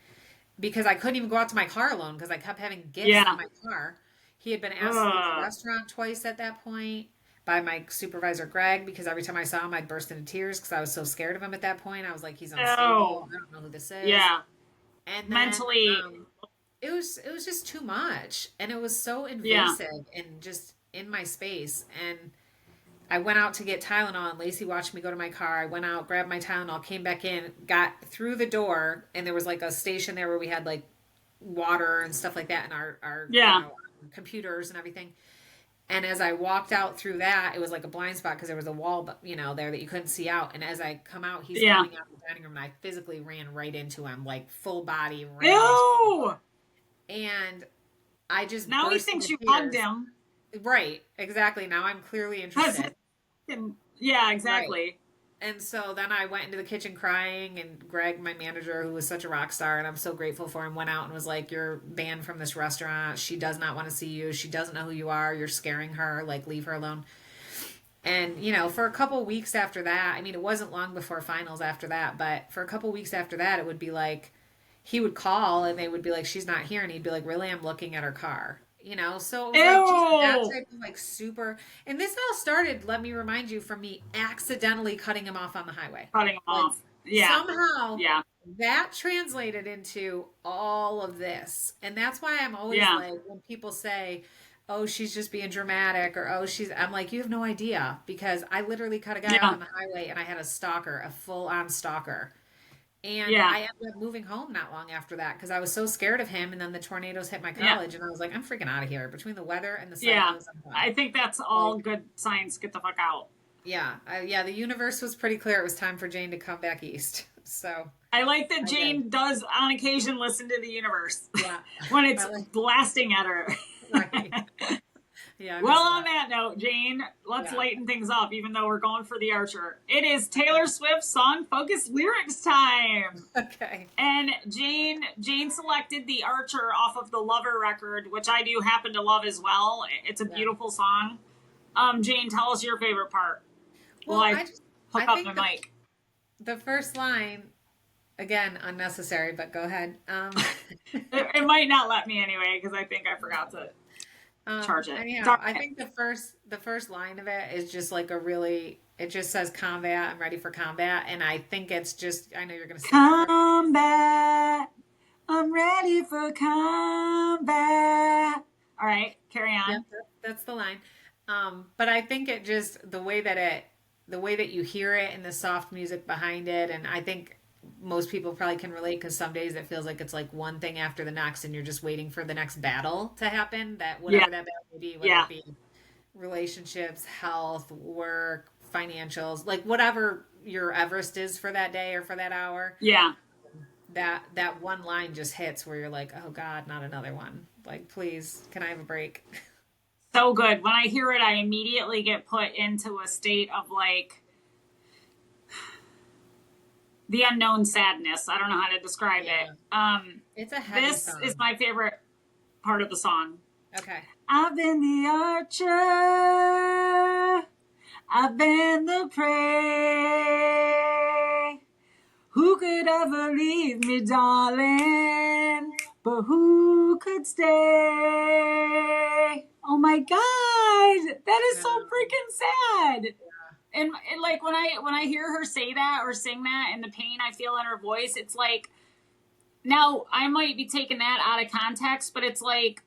because I couldn't even go out to my car alone because I kept having gifts in Yeah. my car. He had been asked to leave the Ugh. restaurant twice at that point by my supervisor Greg because every time I saw him I'd burst into tears because I was so scared of him at that point. I was like, he's Oh. unstable. I don't know who this is. Yeah. And then Mentally. it was just too much, and it was so Yeah. invasive and just in my space. And I went out to get Tylenol, and Lacey watched me go to my car. I went out, grabbed my Tylenol, came back in, got through the door, and there was like a station there where we had like water and stuff like that, and our Yeah. computers and everything. And as I walked out through that, it was like a blind spot because there was a wall, there that you couldn't see out. And as I come out, he's Yeah. coming out of the dining room, and I physically ran right into him, like full body ran into Ew. him. And I just Now he burst thinks into you hugged tears. him. Right, exactly. Now I'm clearly interested. Yeah, Right. exactly. And so then I went into the kitchen crying, and Greg, my manager, who was such a rock star, and I'm so grateful for him, went out and was like, "You're banned from this restaurant. She does not want to see you. She doesn't know who you are. You're scaring her. Like, leave her alone." And, for a couple weeks after that, I mean, it wasn't long before finals after that, but for a couple weeks after that, it would be like, he would call and they would be like, "She's not here." And he'd be like, "Really? I'm looking at her car." So it was like just that Ew. type of like super. And this all started, let me remind you, from me accidentally cutting him off on the highway. Cutting him Like off. Yeah. somehow Yeah. that translated into all of this. And that's why I'm always Yeah. like, when people say, "Oh, she's just being dramatic," or I'm like, you have no idea, because I literally cut a guy off Yeah. on the highway and I had a stalker, a full on stalker. And Yeah. I ended up moving home not long after that because I was so scared of him. And then the tornadoes hit my Yeah. college, and I was like, I'm freaking out of here. Between the weather and the Yeah. cyclones, I'm done. I think that's Like, all good signs. Get the fuck out. yeah, the universe was pretty clear. It was time for Jane to come back east. So I like that I did. Jane does on occasion listen to the universe Yeah, when it's I like blasting at her. right. Yeah, I Well, miss on that. that note, Jane, let's Yeah. lighten things up, even though we're going for the Archer. It is Taylor Swift song focused lyrics time. Okay. And Jane selected the Archer off of the Lover record, which I do happen to love as well. It's a Yeah. beautiful song. Jane, tell us your favorite part. Well, While I I hook up think my mic. the first line, again, unnecessary, but go ahead. It might not let me anyway, because I think I forgot to charge it. Anyhow, I think the first line of it is just like it just says combat. I'm ready for combat, and I think it's just, I know you're gonna say Combat. I'm ready for combat. All right, carry on. Yep, that's the line. But I think it just the way that you hear it and the soft music behind it, and I think most people probably can relate because some days it feels like it's like one thing after the next, and you're just waiting for the next battle to happen. That whatever Yeah. that battle may be, whether Yeah. it be relationships, health, work, financials, like whatever your Everest is for that day or for that hour. Yeah. That one line just hits where you're like, oh God, not another one. Like, please, can I have a break? So good. When I hear it, I immediately get put into a state of like, the unknown sadness. I don't know how to describe it. It's a heavy This song. is my favorite part of the song. Okay. I've been the archer, I've been the prey. Who could ever leave me, darling? But who could stay? Oh my God, that is so freaking sad. And like when I hear her say that or sing that, and the pain I feel in her voice, it's like, now I might be taking that out of context, but it's like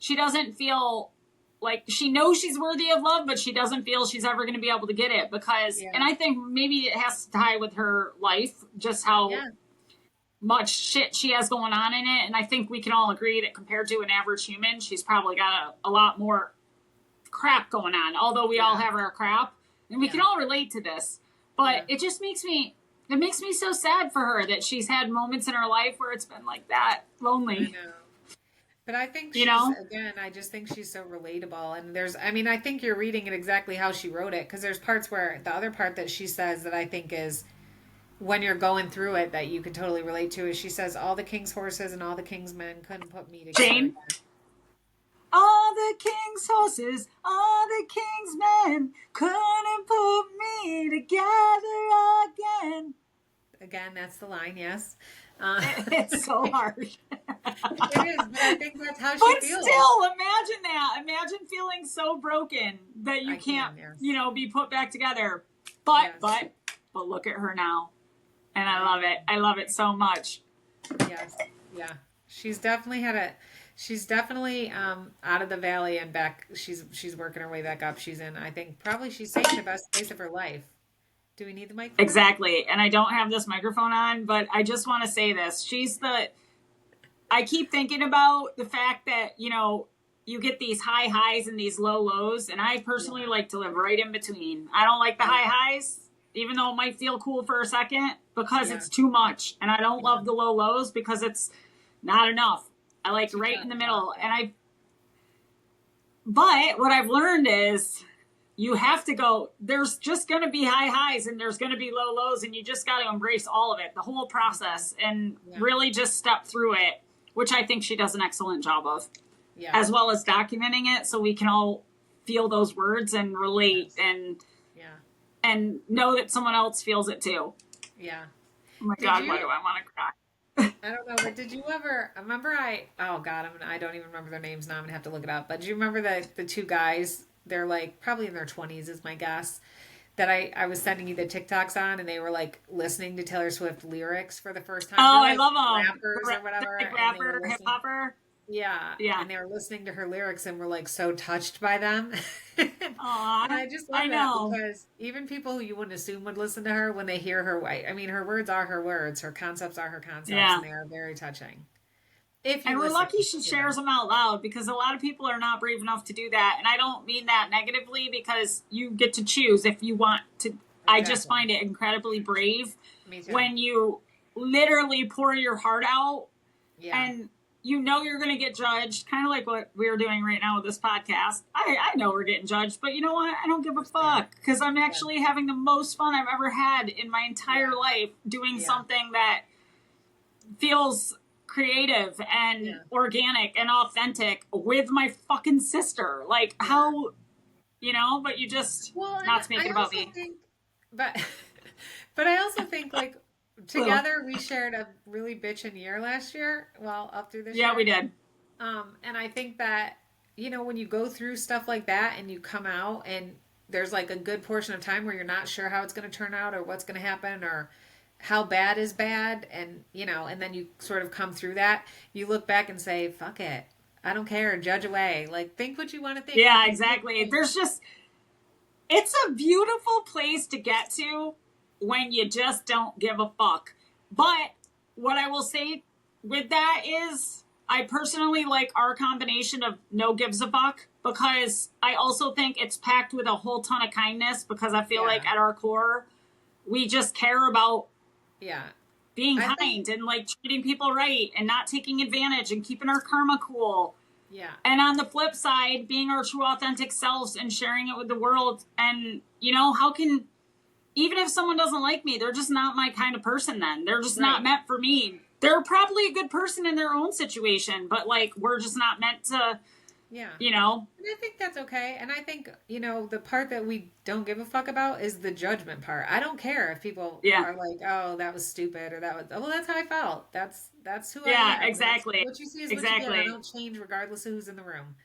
she doesn't feel like, she knows she's worthy of love, but she doesn't feel she's ever going to be able to get it because, and I think maybe it has to tie with her life, just how much shit she has going on in it. And I think we can all agree that compared to an average human, she's probably got a lot more crap going on, although we all have our crap, and we can all relate to this. But it just makes me so sad for her that she's had moments in her life where it's been like that, lonely. I know. But I think again, I just think she's so relatable. And I think you're reading it exactly how she wrote it, because there's parts where the other part that she says that I think is, when you're going through it, that you can totally relate to, is she says, all the king's horses and all the king's men couldn't put me together. Jane? All the king's horses, all the king's men couldn't put me together again. Again, that's the line, yes. It's so hard. It is, but I think that's how she feels. But still, imagine that. Imagine feeling so broken that you can't, be put back together. But look at her now. And I love it. I love it so much. Yes. Yeah. She's definitely out of the valley and back. She's working her way back up. She's in, I think, probably she's taking the best place of her life. Do we need the mic? Exactly. And I don't have this microphone on, but I just want to say this. I keep thinking about the fact that, you get these high highs and these low lows. And I personally like to live right in between. I don't like the high highs, even though it might feel cool for a second, because it's too much. And I don't love the low lows because it's not enough. I like right in the middle. But what I've learned is, you have to go, there's just going to be high highs and there's going to be low lows, and you just got to embrace all of it, the whole process, and really just step through it, which I think she does an excellent job of, as well as documenting it so we can all feel those words and relate and know that someone else feels it too. Yeah. Oh my God, why do I want to cry? I don't know, but did you ever remember I don't even remember their names now. I'm going to have to look it up. But do you remember the two guys? They're like probably in their 20s is my guess, that I was sending you the TikToks on, and they were like listening to Taylor Swift lyrics for the first time. Oh, like, I love them. Rappers or whatever. Like rapper, hip hopper. Yeah. And they were listening to her lyrics and were like so touched by them. Aww, and I just love that, because even people who you wouldn't assume would listen to her, when they hear her, her words are her words, her concepts are her concepts, and they are very touching. And we're lucky she shares them out loud, because a lot of people are not brave enough to do that. And I don't mean that negatively, because you get to choose if you want to. Exactly. I just find it incredibly brave when you literally pour your heart out and you're going to get judged, kind of like what we're doing right now with this podcast. I know we're getting judged, but you know what? I don't give a fuck, because I'm actually having the most fun I've ever had in my entire life doing something that feels creative and organic and authentic with my fucking sister. Like, how, but you just, not to make it about me. But I also think, like, together we shared a really bitchin' year last year. Well, up through this year. Yeah, we did. And I think that, when you go through stuff like that and you come out and there's like a good portion of time where you're not sure how it's going to turn out or what's going to happen or how bad is bad, and and then you sort of come through that, you look back and say, fuck it, I don't care, judge away, like, think what you want to think. Yeah, exactly. It's a beautiful place to get to when you just don't give a fuck. But what I will say with that is, I personally like our combination of no gives a fuck, because I also think it's packed with a whole ton of kindness, because I feel like at our core, we just care about being kind and like treating people right and not taking advantage and keeping our karma cool. Yeah. And on the flip side, being our true authentic selves and sharing it with the world. And how can, even if someone doesn't like me, they're just not my kind of person then. They're just not Right. meant for me. They're probably a good person in their own situation, but like, we're just not meant to, Yeah. you know? And I think that's okay. And I think, the part that we don't give a fuck about is the judgment part. I don't care if people Yeah. are like, "Oh, that was stupid," or "That was," well, that's how I felt. That's who I Yeah, am. That's exactly. what you see is what you get. I Exactly. don't change regardless of who's in the room.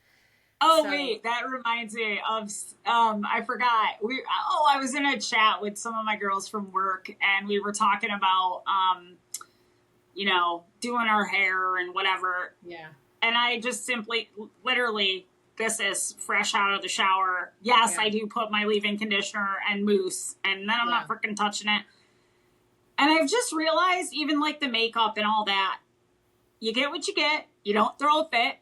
Oh So, wait, that reminds me of I forgot. I was in a chat with some of my girls from work and we were talking about doing our hair and whatever. yeah. And I just simply literally, this is fresh out of the shower. Yes, Yeah. I do put my leave-in conditioner and mousse and then I'm Yeah. not freaking touching it. And I've just realized even like the makeup and all that, you get what you get. You don't throw a fit.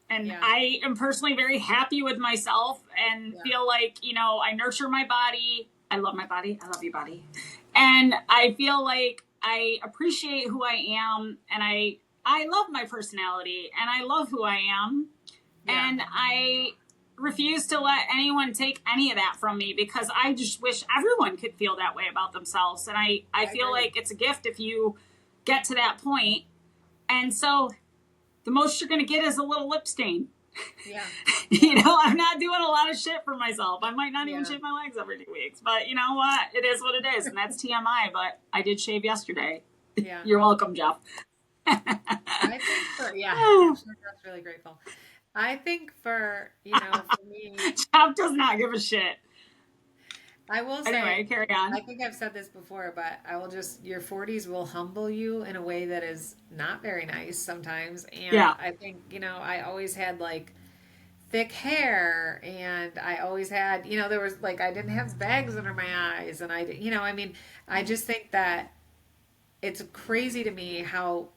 And Yeah. I am personally very happy with myself and Yeah. feel like, I nurture my body. I love my body. I love you, body. And I feel like I appreciate who I am and I love my personality and I love who I am. Yeah. And I refuse to let anyone take any of that from me because I just wish everyone could feel that way about themselves. And I feel agree. like it's a gift if you get to that point. And so the most you're going to get is a little lip stain. Yeah. I'm not doing a lot of shit for myself. I might not even Yeah. shave my legs every 2 weeks, but you know what? It is what it is. And that's TMI, but I did shave yesterday. Yeah. You're welcome, Jeff. I think I'm sure that's really grateful. I think for me, Jeff does not give a shit. I will Anyway, say, carry on. I think I've said this before, but I will just, your 40s will humble you in a way that is not very nice sometimes. And Yeah. I think, I always had like thick hair and I always had, there was like, I didn't have bags under my eyes. And I just think that it's crazy to me how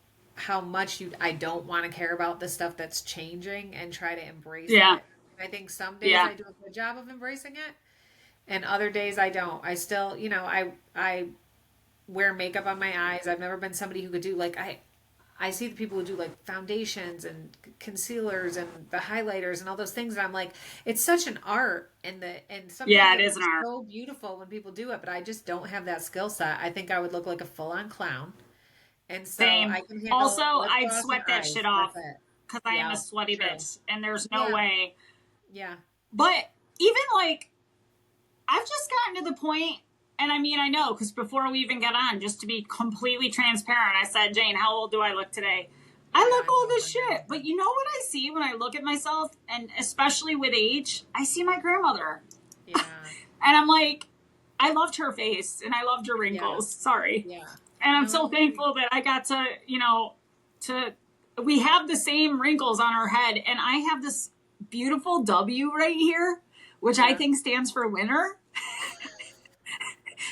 much I don't want to care about the stuff that's changing and try to embrace Yeah. it. I think some days Yeah. I do a good job of embracing it and other days I don't. I still, I wear makeup on my eyes. I've never been somebody who could do like I see the people who do like foundations and concealers and the highlighters and all those things, and I'm like, it's such an art, and sometimes It it is an looks art. so beautiful when people do it, but I just don't have that skill set. I think I would look like a full on clown, and so Same. I can Also, handle lip I'd gloss and sweat that shit eyes. That's off it. because I am a Yeah, sweaty true. bitch and there's no Yeah, way. yeah, But even like, I've just gotten to the point, and I mean, I know, because before we even got on, just to be completely transparent, I said, Jane, how old do I look today? I yeah. look old I as shit. But you know what I see when I look at myself, and especially with age? I see my grandmother. Yeah, And I'm like, I loved her face, and I loved her yeah, wrinkles. Sorry. yeah. And I'm No, I so agree. thankful that I got we have the same wrinkles on our head, and I have this beautiful W right here, which I Yeah. think stands for winner.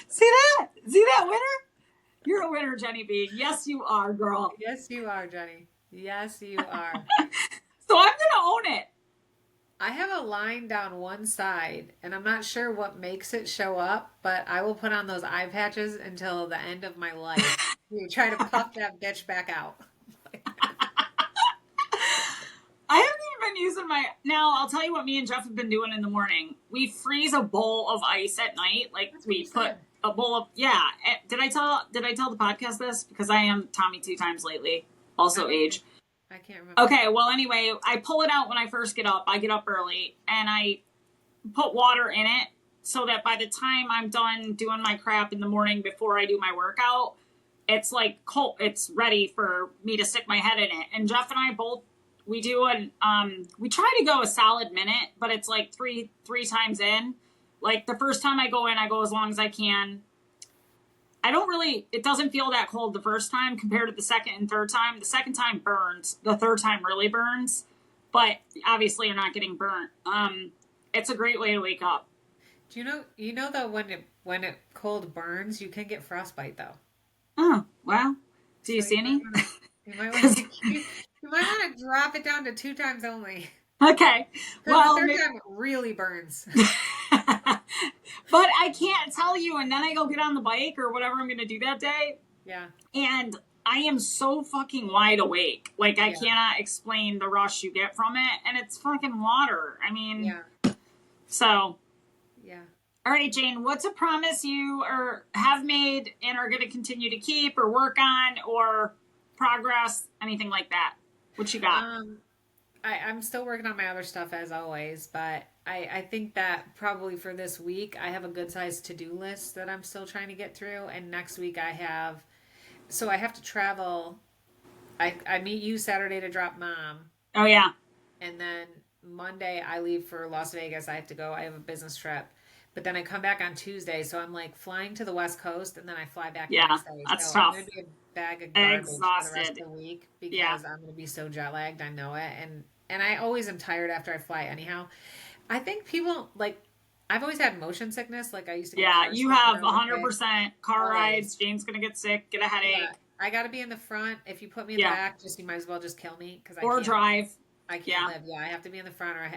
See that? See that winner? You're a winner, Jenny B. Yes, you are, girl. Yes, you are, Jenny. Yes, you are. So I'm gonna own it. I have a line down one side, and I'm not sure what makes it show up, but I will put on those eye patches until the end of my life. You try to puff that bitch back out. I haven't even been using my. Now I'll tell you what me and Jeff have been doing in the morning. We freeze a bowl of ice at night. Like That's what we you put said. a bowl of Did I tell the podcast this? Because I am Tommy 2 times lately. Also age. I can't remember. Okay, well anyway, I pull it out when I first get up. I get up early and I put water in it so that by the time I'm done doing my crap in the morning before I do my workout, it's like cold. It's ready for me to stick my head in it. And Jeff and I both we try to go a solid minute, but it's like three times in. Like the first time I go in, I go as long as I can. It doesn't feel that cold the first time compared to the second and third time. The second time burns. The third time really burns. But obviously you're not getting burnt. It's a great way to wake up. Do you know that when it cold burns, you can get frostbite though. Oh, well. Do you So see any? You might want to you might want to drop it down to 2 times only. Okay. Because Well, the third time really burns. but I can't tell you. And then I go get on the bike or whatever I'm going to do that day. Yeah. And I am so fucking wide awake. Like, I Yeah. cannot explain the rush you get from it. And it's fucking water. I mean, Yeah. so Yeah. All right, Jane, what's a promise you or have made and are going to continue to keep or work on or progress, anything like that? What you got? Um, I'm still working on my other stuff as always, but I think that probably for this week I have a good sized to do list that I'm still trying to get through. And next week I have to travel. I meet you Saturday to drop mom, Oh, yeah. and then Monday I leave for Las Vegas. I have to go. I have a business trip. But then I come back on Tuesday, so I'm like flying to the West Coast and then I fly back the Yeah, next day. that's So I'm tough. going to be a bag of garbage for the rest Exhausted. of the week Yeah. because I'm going to be so jet lagged. I know it. And I always am tired after I fly anyhow. I think people like I've always had motion sickness. Like I used to get Yeah, car you sick when have I was a kid. 100% car rides. Always. Jane's going to get sick, get a Yeah. headache. I got to be in the front. If you put me in the Yeah. back, just you might as well just kill me because Or drive. I can't Yeah. live. Yeah, I have to be in the front, or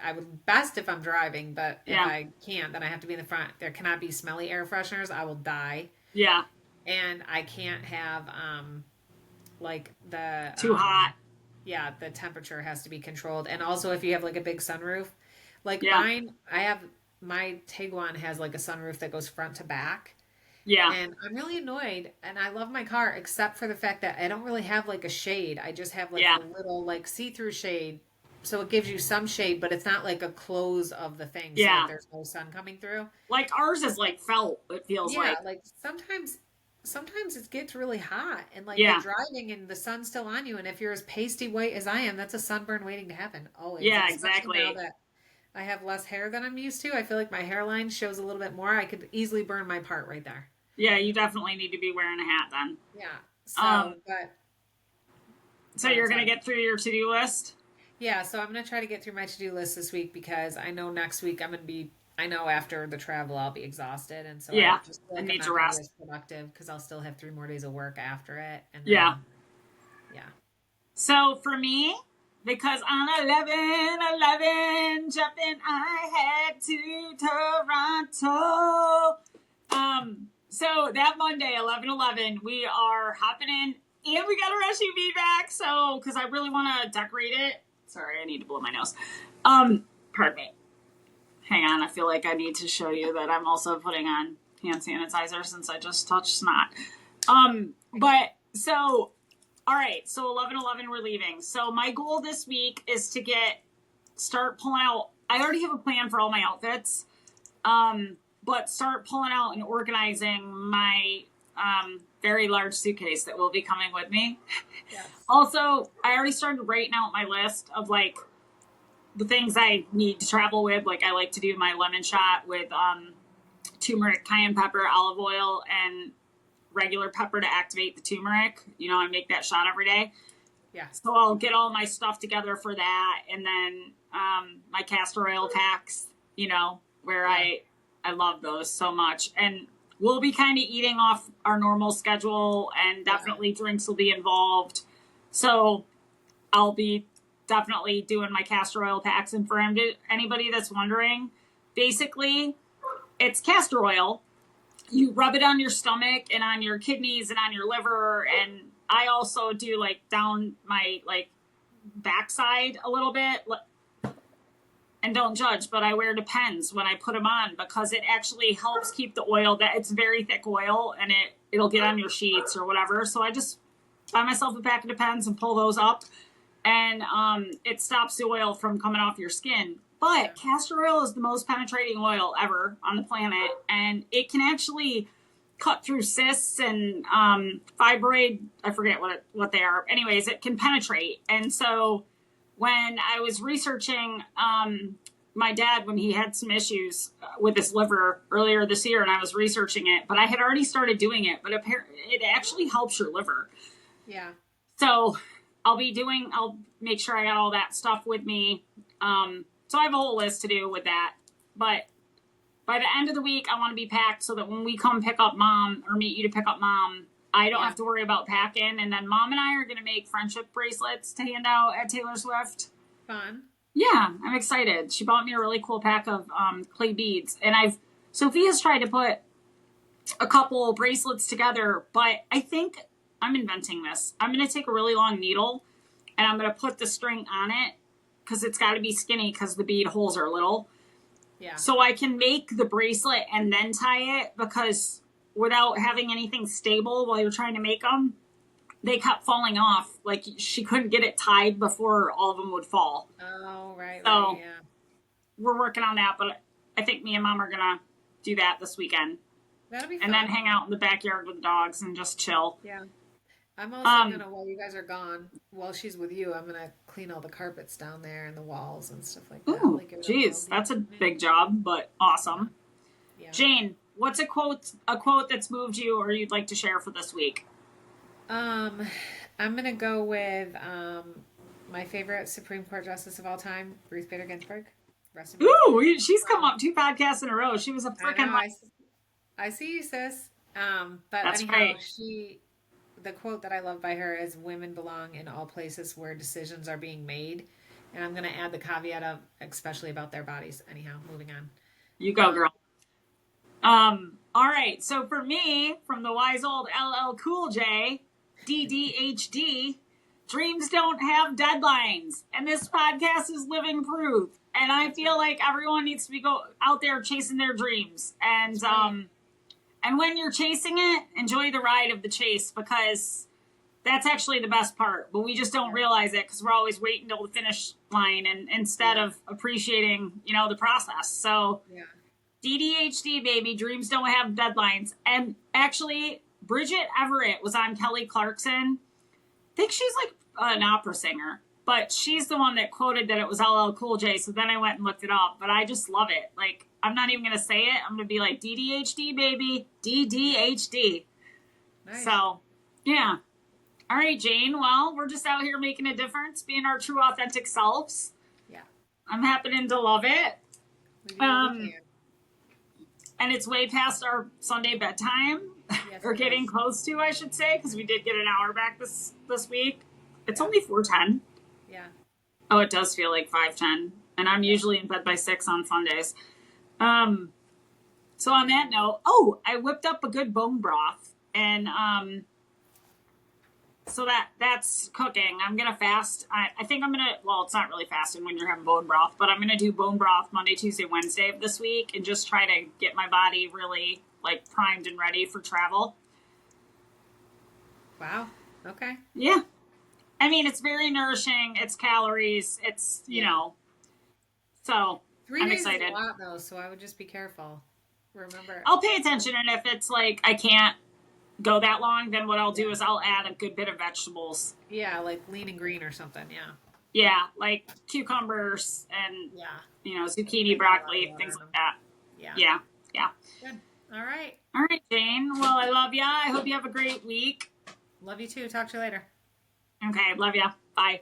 I would best if I'm driving, but if Yeah. I can't, then I have to be in the front. There cannot be smelly air fresheners. I will die, Yeah. and I can't have like the Too hot. yeah, the temperature has to be controlled, and also if you have like a big sunroof, like Yeah. mine, I have my Tiguan has like a sunroof that goes front to back. Yeah. And I'm really annoyed, and I love my car except for the fact that I don't really have like a shade. I just have like Yeah. a little like see-through shade. So it gives you some shade, but it's not like a close of the thing. So like Yeah. there's no sun coming through. Like ours is like felt, it feels Yeah, like. like sometimes it gets really hot and like you're Yeah. driving and the sun's still on you. And if you're as pasty white as I am, that's a sunburn waiting to happen always. And Yeah, especially now exactly. that I have less hair than I'm used to, I feel like my hairline shows a little bit more. I could easily burn my part right there. Yeah, you definitely need to be wearing a hat then. Yeah. Um, So, but so go ahead, you're going to sorry. get through your to-do list? Yeah, so I'm gonna try to get through my to-do list this week because I know next week I know after the travel I'll be exhausted, and so I Yeah. just feel I like I'm need to not gonna be rest. as productive because I'll still have 3 more days of work after it, and Yeah. then yeah, So for me, because on 11/11 jumping I head to Toronto. So that Monday, 11/11, we are hopping in and we got our SUV back. So, because I really want to decorate it. Sorry, I need to blow my nose. Pardon me. Hang on, I feel like I need to show you that I'm also putting on hand sanitizer since I just touched snot. But so, all right, so 11/11 we're leaving. So my goal this week is to start pulling out. I already have a plan for all my outfits, but start pulling out and organizing my very large suitcase that will be coming with me. yes, Also, I already started writing out my list of like the things I need to travel with. Like I like to do my lemon shot with turmeric, cayenne pepper, olive oil, and regular pepper to activate the turmeric. You know, I make that shot every day. yeah, So I'll get all my stuff together for that, and then my castor oil packs. You know, where yeah, I love those so much, and we'll be kind of eating off our normal schedule, and yeah, definitely drinks will be involved. So I'll be definitely doing my castor oil packs. And for anybody that's wondering, basically it's castor oil. You rub it on your stomach and on your kidneys and on your liver. And I also do like down my like backside a little bit. And don't judge, but I wear Depends when I put them on because it actually helps keep the oil. That it's very thick oil and it'll get on your sheets or whatever. So I just buy myself a pack of Depends and pull those up, and it stops the oil from coming off your skin. yeah, But castor oil is the most penetrating oil ever on the planet, and it can actually cut through cysts and fibroid. I forget what they are. Anyways, it can penetrate, and so when I was researching my dad when he had some issues with his liver earlier this year, and I was researching it, but I had already started doing it, but apparently it actually helps your liver. yeah, So I'll make sure I got all that stuff with me. So I have a whole list to do with that. But by the end of the week, I want to be packed so that when we come pick up mom or meet you to pick up mom, I don't yeah. have to worry about packing. And then mom and I are going to make friendship bracelets to hand out at Taylor Swift. Fun. Yeah, I'm excited. She bought me a really cool pack of clay beads. And Sophia's tried to put a couple bracelets together, but I think I'm inventing this. I'm going to take a really long needle and I'm going to put the string on it because it's got to be skinny because the bead holes are little. Yeah. So I can make the bracelet and then tie it, because without having anything stable while you're trying to make them, they kept falling off. Like, she couldn't get it tied before all of them would fall. Oh, right, So yeah. we're working on that, but I think me and Mom are gonna do that this weekend. That'll be And fun. then hang out in the backyard with the dogs and just chill. Yeah. I'm also Um, gonna, while you guys are gone, while she's with you, I'm gonna clean all the carpets down there and the walls and stuff like that. ooh, Like, give it a little geez, deep that's a cleaning. big job, but awesome. Yeah. Jane, what's a quote that's moved you or you'd like to share for this week? Um, I'm gonna go with my favorite Supreme Court Justice of all time, Ruth Bader Ginsburg. Rest in peace. Ooh, she's come up 2 podcasts in a row. She was a I know. freaking like, I see you, sis. But that's anyhow, right. the quote that I love by her is, "Women belong in all places where decisions are being made," and I'm gonna add the caveat of especially about their bodies. Anyhow, moving on. You go, girl. All right. So for me, from the wise old LL Cool J, DDHD, dreams don't have deadlines. And this podcast is living proof. And I feel like everyone needs to be out there chasing their dreams. And and when you're chasing it, enjoy the ride of the chase, because that's actually the best part. But we just don't realize it because we're always waiting till the finish line, and instead of appreciating, the process. So Yeah. DDHD, baby, dreams don't have deadlines. And actually, Bridget Everett was on Kelly Clarkson. I think she's like an opera singer, but she's the one that quoted that it was LL Cool J. So then I went and looked it up, but I just love it. Like, I'm not even going to say it. I'm going to be like, DDHD, baby, DDHD. Nice. So, yeah. All right, Jane. Well, we're just out here making a difference, being our true, authentic selves. Yeah. I'm happening to love it. We do what we can. And it's way past our Sunday bedtime. Yes, Or it getting is. close to, I should say, because we did get an hour back this week. It's Yeah. only 4:10. Yeah. Oh, it does feel like 5:10, and I'm usually in bed by 6 on Sundays. So on that note, I whipped up a good bone broth, and so that's cooking. I'm gonna fast. I think I'm gonna. Well, it's not really fasting when you're having bone broth, but I'm gonna do bone broth Monday, Tuesday, Wednesday of this week, and just try to get my body really like primed and ready for travel. Wow. Okay. Yeah. I mean, it's very nourishing. It's calories. It's, so 3 I'm days excited. is a lot though, so I would just be careful. Remember. I'll pay attention. And if it's like I can't go that long, then what I'll do is I'll add a good bit of vegetables. Yeah, like lean and green or something. Yeah. Yeah. Like cucumbers and, Yeah. zucchini, broccoli, things like that. Yeah. Yeah. Yeah. Good. All right. All right, Jane. Well, I love ya. I hope you have a great week. Love you too. Talk to you later. Okay. Love ya. Bye.